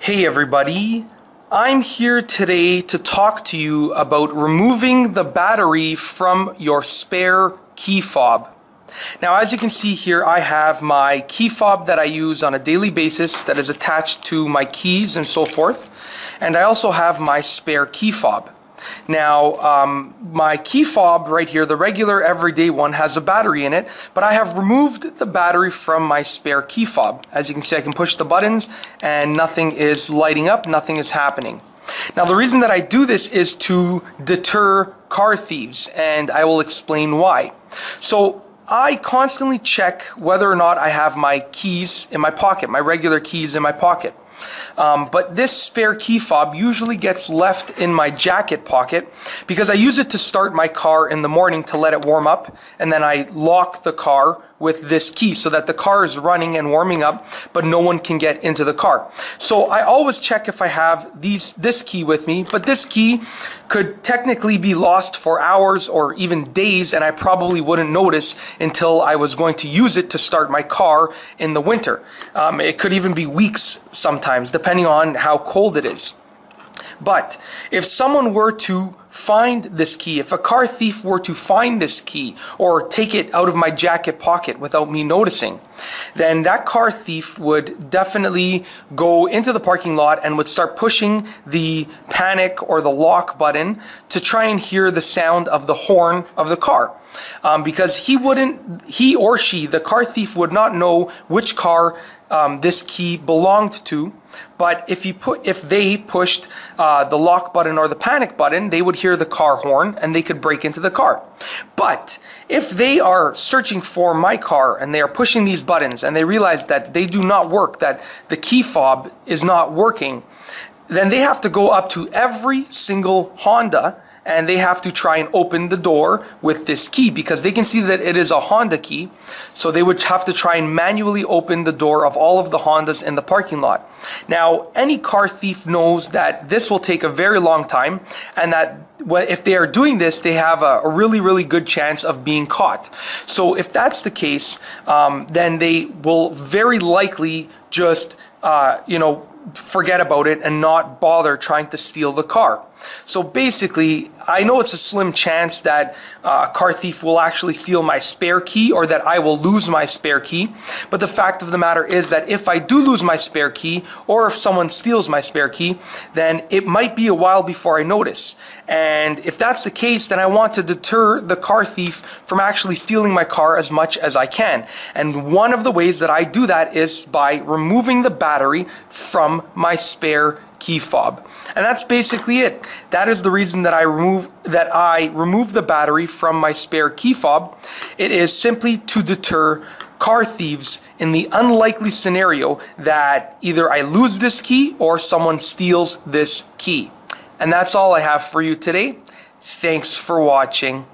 Hey everybody, I'm here today to talk to you about removing the battery from your spare key fob. Now, as you can see here, I have my key fob that I use on a daily basis that is attached to my keys and so forth, and I also have my spare key fob. Now, my key fob right here, the regular everyday one, has a battery in it, but I have removed the battery from my spare key fob. As you can see, I can push the buttons and nothing is lighting up, nothing is happening. Now, the reason that I do this is to deter car thieves, and I will explain why. So, I constantly check whether or not I have my keys in my pocket, my regular keys in my pocket. But this spare key fob usually gets left in my jacket pocket because I use it to start my car in the morning to let it warm up, and then I lock the car with this key so that the car is running and warming up, but no one can get into the car. So I always check if I have this key with me, but this key could technically be lost for hours or even days, and I probably wouldn't notice until I was going to use it to start my car in the winter. It could even be weeks sometimes, depending on how cold it is. But if someone were to find this key, if a car thief were to find this key or take it out of my jacket pocket without me noticing, then that car thief would definitely go into the parking lot and would start pushing the panic or the lock button to try and hear the sound of the horn of the car. Because he or she, the car thief, would not know which car this key belonged to, but if they pushed the lock button or the panic button, they would hear the car horn and they could break into the car. But if they are searching for my car and they are pushing these buttons and they realize that they do not work, that the key fob is not working, then they have to go up to every single Honda and they have to try and open the door with this key because they can see that it is a Honda key. So they would have to try and manually open the door of all of the Hondas in the parking lot. Now, any car thief knows that this will take a very long time, and that if they are doing this, they have a really good chance of being caught. So if that's the case, then they will very likely just, forget about it and not bother trying to steal the car. So basically, I know it's a slim chance that a car thief will actually steal my spare key or that I will lose my spare key. But the fact of the matter is that if I do lose my spare key, or if someone steals my spare key, then it might be a while before I notice. And if that's the case, then I want to deter the car thief from actually stealing my car as much as I can. And one of the ways that I do that is by removing the battery from my spare key fob. And that's basically it. That is the reason that I remove the battery from my spare key fob. It is simply to deter car thieves in the unlikely scenario that either I lose this key or someone steals this key. And that's all I have for you today. Thanks for watching.